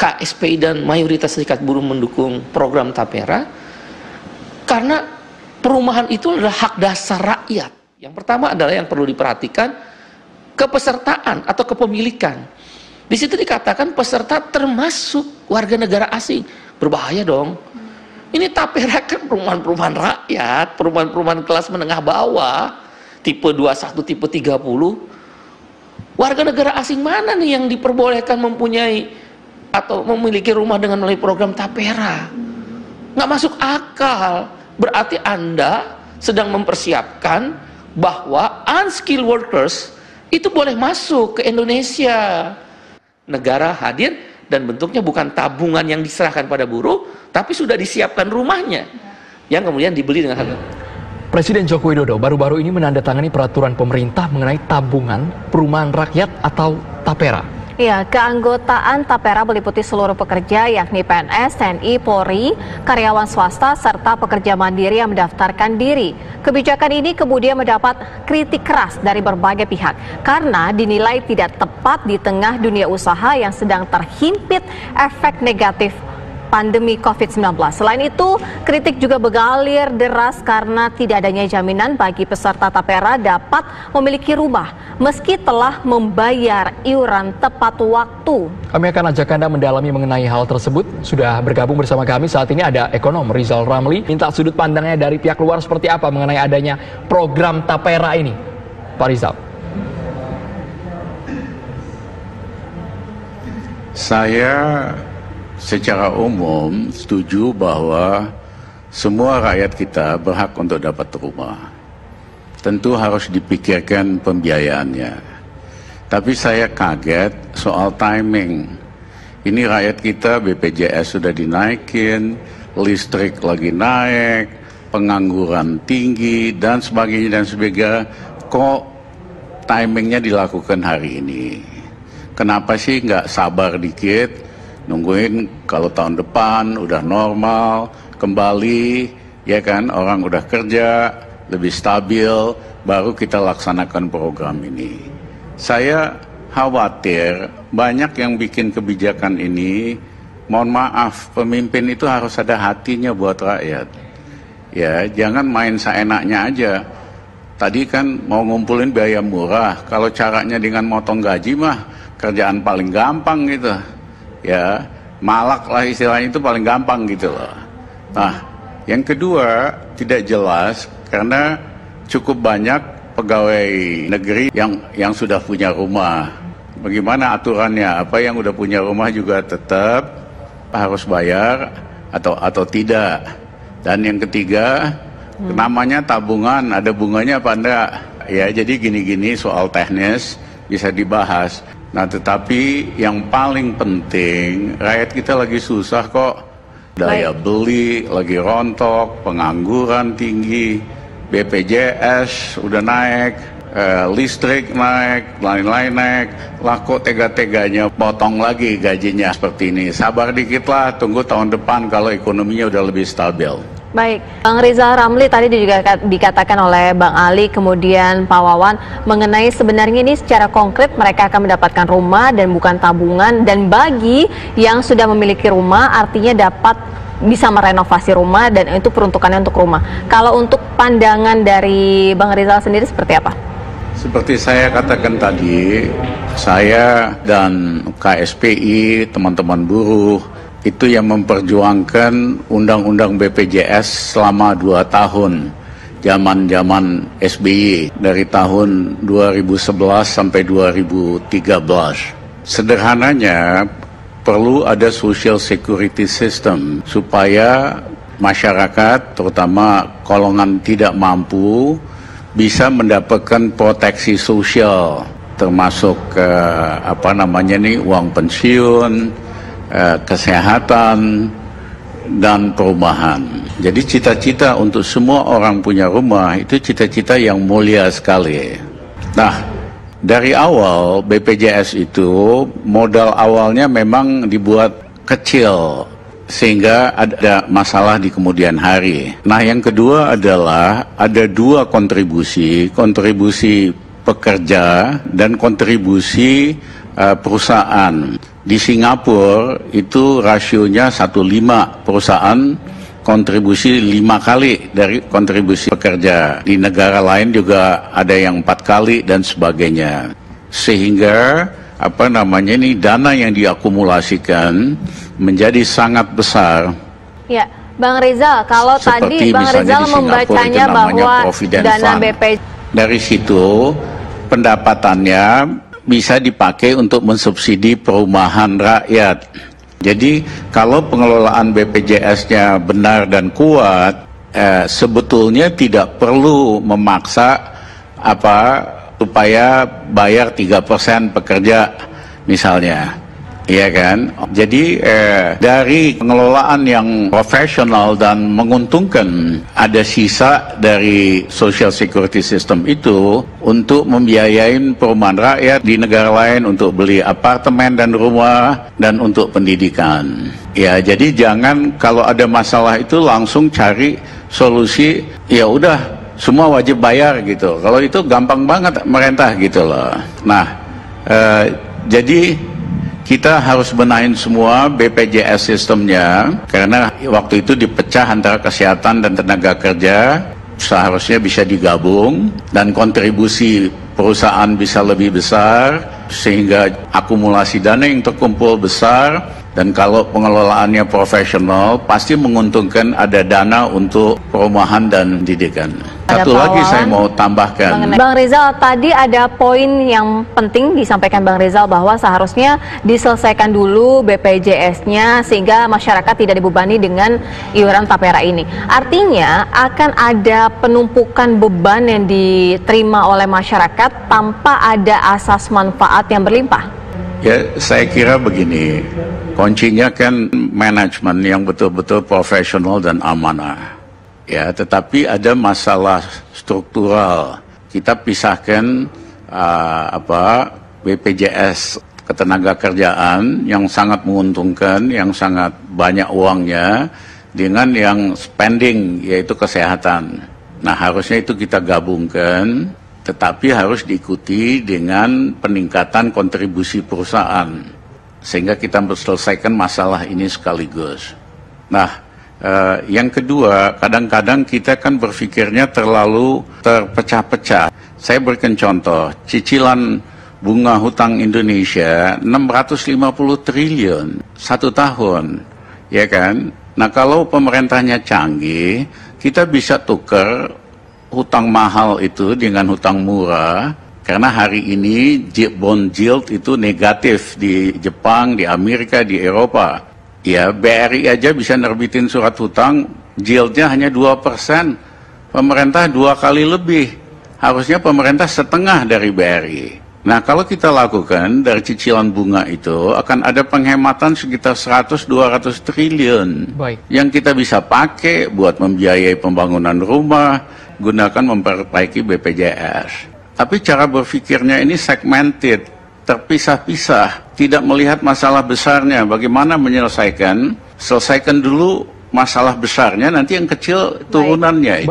KSPI dan mayoritas serikat buruh mendukung program Tapera? Karena perumahan itu adalah hak dasar rakyat. Yang pertama adalah yang perlu diperhatikan, kepesertaan atau kepemilikan. Di situ dikatakan peserta termasuk warga negara asing. Berbahaya dong. Ini Tapera kan perumahan-perumahan rakyat, perumahan-perumahan kelas menengah bawah, tipe 21, tipe 30. Warga negara asing mana nih yang diperbolehkan mempunyai atau memiliki rumah dengan melalui program Tapera? Nggak masuk akal. Berarti Anda sedang mempersiapkan bahwa unskilled workers itu boleh masuk ke Indonesia. Negara hadir dan bentuknya bukan tabungan yang diserahkan pada buruh, tapi sudah disiapkan rumahnya yang kemudian dibeli dengan harga. Presiden Joko Widodo baru-baru ini menandatangani peraturan pemerintah mengenai tabungan perumahan rakyat atau Tapera. Ya, keanggotaan Tapera meliputi seluruh pekerja yakni PNS, TNI, Polri, karyawan swasta, serta pekerja mandiri yang mendaftarkan diri. Kebijakan ini kemudian mendapat kritik keras dari berbagai pihak karena dinilai tidak tepat di tengah dunia usaha yang sedang terhimpit efek negatif pandemi COVID-19. Selain itu, kritik juga bergalir deras karena tidak adanya jaminan bagi peserta Tapera dapat memiliki rumah meski telah membayar iuran tepat waktu. Kami akan ajak Anda mendalami mengenai hal tersebut. Sudah bergabung bersama kami saat ini ada ekonom Rizal Ramli. Minta sudut pandangnya dari pihak luar seperti apa mengenai adanya program Tapera ini, Pak Rizal. Saya secara umum setuju bahwa semua rakyat kita berhak untuk dapat rumah. Tentu harus dipikirkan pembiayaannya. Tapi saya kaget soal timing. Ini rakyat kita BPJS sudah dinaikin, listrik lagi naik, pengangguran tinggi dan sebagainya dan sebagainya. Kok timingnya dilakukan hari ini? Kenapa sih nggak sabar dikit? Nungguin kalau tahun depan udah normal kembali, ya kan, orang udah kerja lebih stabil, baru kita laksanakan program ini. Saya khawatir banyak yang bikin kebijakan ini, mohon maaf, pemimpin itu harus ada hatinya buat rakyat. Ya, jangan main seenaknya aja. Tadi kan mau ngumpulin biaya murah, kalau caranya dengan motong gaji mah kerjaan paling gampang gitu. Ya, malak lah istilahnya, itu paling gampang gitu loh. Nah, yang kedua tidak jelas karena cukup banyak pegawai negeri yang sudah punya rumah. Bagaimana aturannya? Apa yang udah punya rumah juga tetap harus bayar atau tidak? Dan yang ketiga, namanya tabungan, ada bunganya apa enggak? Ya, jadi gini-gini soal teknis bisa dibahas. Nah, tetapi yang paling penting, rakyat kita lagi susah kok. Daya beli lagi rontok, pengangguran tinggi, BPJS udah naik, listrik naik, lain-lain naik. Lah kok tega-teganya potong lagi gajinya seperti ini. Sabar dikit lah, tunggu tahun depan kalau ekonominya udah lebih stabil. Baik, Bang Rizal Ramli tadi juga dikatakan oleh Bang Ali, kemudian Pak Wawan, mengenai sebenarnya ini secara konkret mereka akan mendapatkan rumah dan bukan tabungan, dan bagi yang sudah memiliki rumah artinya dapat bisa merenovasi rumah dan itu peruntukannya untuk rumah. Kalau untuk pandangan dari Bang Rizal sendiri seperti apa? Seperti saya katakan tadi, saya dan KSPI, teman-teman buruh, itu yang memperjuangkan Undang-Undang BPJS selama 2 tahun, zaman SBY, dari tahun 2011 sampai 2013. Sederhananya, perlu ada social security system supaya masyarakat, terutama golongan tidak mampu, bisa mendapatkan proteksi sosial, termasuk uang pensiun, kesehatan, dan perumahan. Jadi cita-cita untuk semua orang punya rumah itu cita-cita yang mulia sekali. Nah, dari awal BPJS itu modal awalnya memang dibuat kecil sehingga ada masalah di kemudian hari. Nah, yang kedua adalah ada 2 kontribusi pekerja dan kontribusi perusahaan. Di Singapura itu rasionya 1:5, perusahaan kontribusi 5 kali dari kontribusi pekerja. Di negara lain juga ada yang 4 kali dan sebagainya. Sehingga ini dana yang diakumulasikan menjadi sangat besar. Ya, Bang Rizal, kalau tadi Bang Rizal membacanya bahwa dana BP dari situ pendapatannya bisa dipakai untuk mensubsidi perumahan rakyat. Jadi kalau pengelolaan BPJS-nya benar dan kuat, sebetulnya tidak perlu memaksa supaya bayar 3% pekerja misalnya, iya kan? Jadi dari pengelolaan yang profesional dan menguntungkan, ada sisa dari social security system itu untuk membiayain perumahan rakyat di negara lain, untuk beli apartemen dan rumah, dan untuk pendidikan. Ya, jadi jangan kalau ada masalah itu langsung cari solusi, ya udah semua wajib bayar gitu. Kalau itu gampang banget merintah gitu loh. Nah, jadi kita harus benahin semua BPJS sistemnya, karena waktu itu dipecah antara kesehatan dan tenaga kerja, seharusnya bisa digabung dan kontribusi perusahaan bisa lebih besar sehingga akumulasi dana yang terkumpul besar, dan kalau pengelolaannya profesional pasti menguntungkan, ada dana untuk perumahan dan pendidikan. Satu lagi saya mau tambahkan. Bang Rizal, tadi ada poin yang penting disampaikan Bang Rizal bahwa seharusnya diselesaikan dulu BPJS-nya sehingga masyarakat tidak dibebani dengan iuran tapera ini. Artinya akan ada penumpukan beban yang diterima oleh masyarakat tanpa ada asas manfaat yang berlimpah. Ya, saya kira begini, kuncinya kan manajemen yang betul-betul profesional dan amanah. Ya, tetapi ada masalah struktural. Kita pisahkan BPJS ketenagakerjaan yang sangat menguntungkan, yang sangat banyak uangnya, dengan yang spending, yaitu kesehatan. Nah, harusnya itu kita gabungkan, tetapi harus diikuti dengan peningkatan kontribusi perusahaan, sehingga kita selesaikan masalah ini sekaligus. Nah, yang kedua, kadang-kadang kita kan berpikirnya terlalu terpecah-pecah. Saya berikan contoh, cicilan bunga hutang Indonesia 650 triliun 1 tahun, ya kan? Nah, kalau pemerintahnya canggih, kita bisa tukar hutang mahal itu dengan hutang murah, karena hari ini bond yield itu negatif di Jepang, di Amerika, di Eropa. Ya, BRI aja bisa nerbitin surat hutang, yieldnya hanya 2%. Pemerintah 2 kali lebih. Harusnya pemerintah setengah dari BRI. Nah, kalau kita lakukan dari cicilan bunga itu, akan ada penghematan sekitar 100-200 triliun. Yang kita bisa pakai buat membiayai pembangunan rumah, gunakan memperbaiki BPJS. Tapi cara berpikirnya ini segmented, terpisah-pisah, tidak melihat masalah besarnya. Bagaimana menyelesaikan? Selesaikan dulu masalah besarnya, nanti yang kecil turunannya.